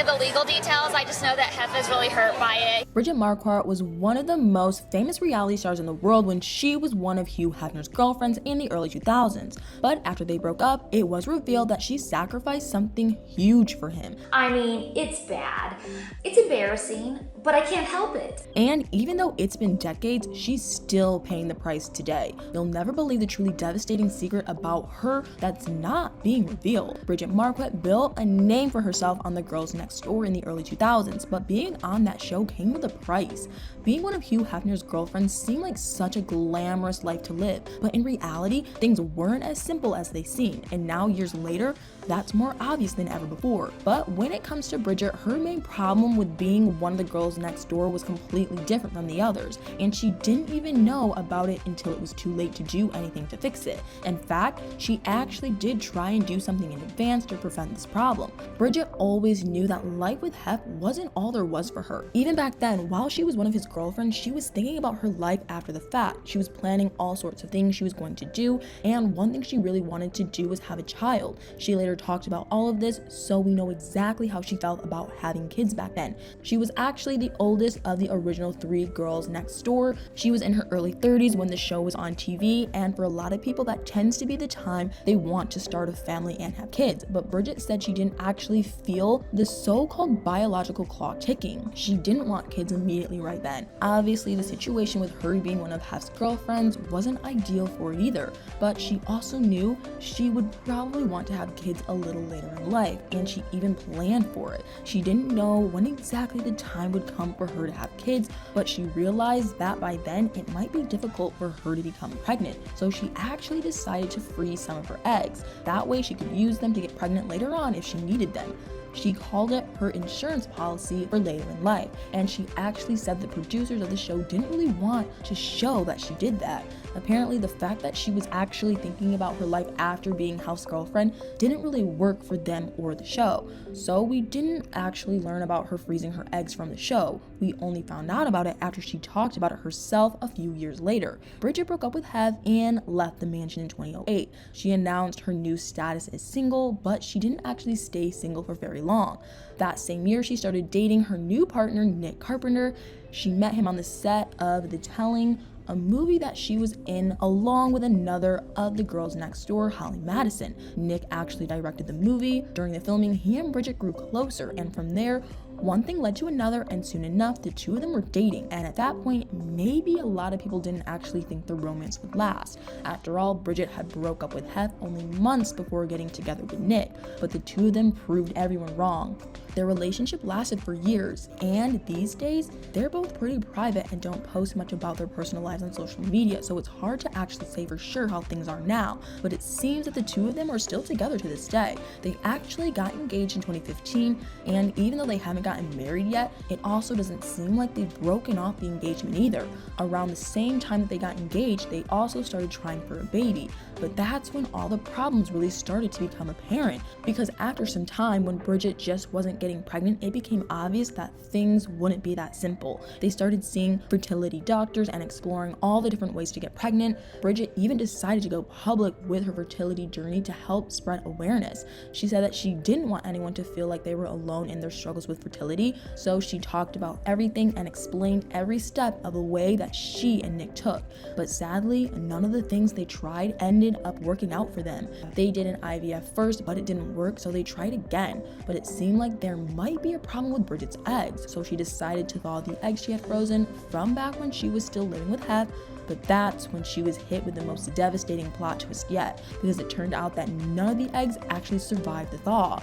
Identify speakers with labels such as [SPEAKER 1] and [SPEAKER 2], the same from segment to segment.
[SPEAKER 1] the legal details. I just know that Hef is really hurt by it.
[SPEAKER 2] Bridget Marquardt was one of the most famous reality stars in the world when she was one of Hugh Hefner's girlfriends in the early 2000s. But after they broke up, it was revealed that she sacrificed something huge for him.
[SPEAKER 3] I mean, it's bad. It's embarrassing, but I can't help it.
[SPEAKER 2] And even though it's been decades, she's still paying the price today. You'll never believe the truly devastating secret about her that's not being revealed. Bridget Marquardt built a name for herself on The Girls Next Door in the early 2000s, but being on that show came with a price. Being one of Hugh Hefner's girlfriends seemed like such a glamorous life to live, but in reality, things weren't as simple as they seemed, and now years later, that's more obvious than ever before. But when it comes to Bridget, her main problem with being one of the girls next door was completely different from the others, and she didn't even know about it until it was too late to do anything to fix it. In fact, she actually did try and do something in advance to prevent this problem. Bridget always knew that life with Hef wasn't all there was for her. Even back then, while she was one of his girlfriends, she was thinking about her life after the fact. She was planning all sorts of things she was going to do, and one thing she really wanted to do was have a child. She later talked about all of this, so we know exactly how she felt about having kids back then. She was actually the oldest of the original 3 girls next door. She was in her early 30s when the show was on TV, and for a lot of people that tends to be the time they want to start a family and have kids. But Bridget said she didn't actually feel the so-called biological clock ticking. She didn't want kids immediately right then. Obviously, the situation with her being one of Hef's girlfriends wasn't ideal for it either, but she also knew she would probably want to have kids a little later in life, and she even planned for it. She didn't know when exactly the time would come for her to have kids, but she realized that by then it might be difficult for her to become pregnant, so she actually decided to freeze some of her eggs. That way she could use them to get pregnant later on if she needed them. She called it her insurance policy for later in life, and she actually said the producers of the show didn't really want to show that she did that. Apparently, the fact that she was actually thinking about her life after being Hef's girlfriend didn't really work for them or the show. So we didn't actually learn about her freezing her eggs from the show. We only found out about it after she talked about it herself a few years later. Bridget broke up with Hef and left the mansion in 2008. She announced her new status as single, but she didn't actually stay single for very long. That same year, she started dating her new partner, Nick Carpenter. She met him on the set of The Telling, a movie that she was in along with another of the girls next door, Holly Madison. Nick actually directed the movie. During the filming, he and Bridget grew closer, and from there, one thing led to another, and soon enough, the two of them were dating. And at that point, maybe a lot of people didn't actually think the romance would last. After all, Bridget had broke up with Hef only months before getting together with Nick, but the two of them proved everyone wrong. Their relationship lasted for years, and these days, they're both pretty private and don't post much about their personal lives on social media, so it's hard to actually say for sure how things are now, but it seems that the two of them are still together to this day. They actually got engaged in 2015, and even though they haven't gotten married yet, it also doesn't seem like they've broken off the engagement either. Around the same time that they got engaged, they also started trying for a baby, but that's when all the problems really started to become apparent, because after some time, when Bridget just wasn't getting pregnant, it became obvious that things wouldn't be that simple. They started seeing fertility doctors and exploring all the different ways to get pregnant. Bridget even decided to go public with her fertility journey to help spread awareness. She said that she didn't want anyone to feel like they were alone in their struggles with fertility, so she talked about everything and explained every step of the way that she and Nick took. But sadly, none of the things they tried ended up working out for them. They did an IVF first, but it didn't work, so they tried again. But it seemed like there might be a problem with Bridget's eggs, so she decided to thaw the eggs she had frozen from back when she was still living with Hef. But that's when she was hit with the most devastating plot twist yet, because it turned out that none of the eggs actually survived the thaw.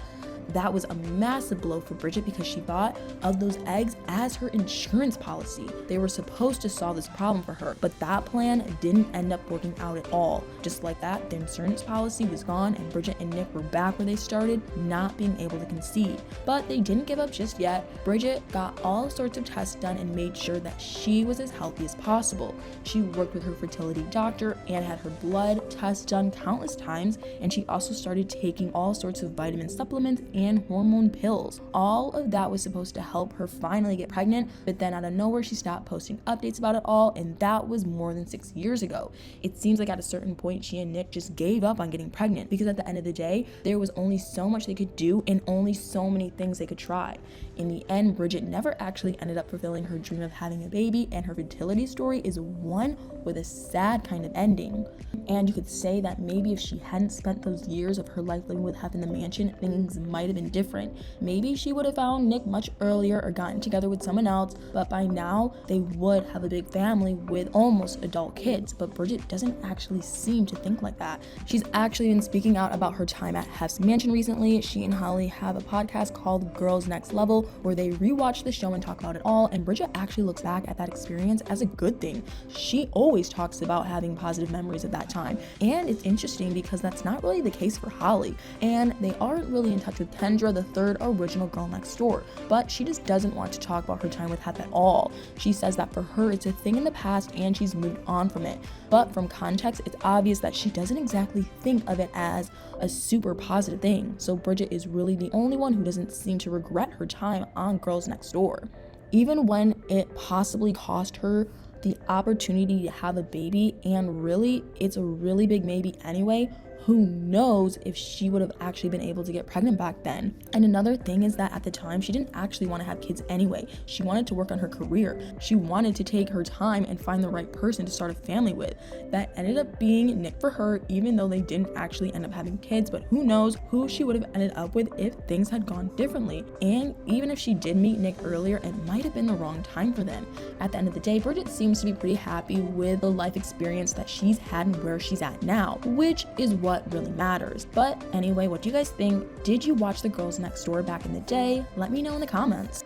[SPEAKER 2] That was a massive blow for Bridget because she thought of those eggs as her insurance policy. They were supposed to solve this problem for her, but that plan didn't end up working out at all. Just like that, the insurance policy was gone and Bridget and Nick were back where they started, not being able to conceive. But they didn't give up just yet. Bridget got all sorts of tests done and made sure that she was as healthy as possible. She worked with her fertility doctor and had her blood tests done countless times, and she also started taking all sorts of vitamin supplements and hormone pills. All of that was supposed to help her finally get pregnant, but then out of nowhere she stopped posting updates about it all, and that was more than 6 years ago. It seems like at a certain point she and Nick just gave up on getting pregnant, because at the end of the day there was only so much they could do and only so many things they could try. In the end, Bridget never actually ended up fulfilling her dream of having a baby, and her fertility story is one with a sad kind of ending. And you could say that maybe if she hadn't spent those years of her life living with Hef in the mansion, things might have been different. Maybe she would have found Nick much earlier or gotten together with someone else, but by now they would have a big family with almost adult kids. But Bridget doesn't actually seem to think like that. She's actually been speaking out about her time at Hef's mansion recently. She and Holly have a podcast called Girls Next Level where they rewatch the show and talk about it all, and Bridget actually looks back at that experience as a good thing. She always talks about having positive memories of that time, and it's interesting because that's not really the case for Holly, and they aren't really in touch with Kendra, the third original girl next door, but she just doesn't want to talk about her time with Hef at all. She says that for her it's a thing in the past and she's moved on from it, but from context it's obvious that she doesn't exactly think of it as a super positive thing. So Bridget is really the only one who doesn't seem to regret her time on Girls Next Door. Even when it possibly cost her the opportunity to have a baby, and really it's a really big maybe anyway, who knows if she would have actually been able to get pregnant back then. And another thing is that at the time she didn't actually want to have kids anyway. She wanted to work on her career. She wanted to take her time and find the right person to start a family with. That ended up being Nick for her, even though they didn't actually end up having kids, but who knows who she would have ended up with if things had gone differently. And even if she did meet Nick earlier, it might have been the wrong time for them. At the end of the day, Bridget seems to be pretty happy with the life experience that she's had and where she's at now, which is what really matters. But anyway, what do you guys think? Did you watch the Girls Next Door back in the day? Let me know in the comments.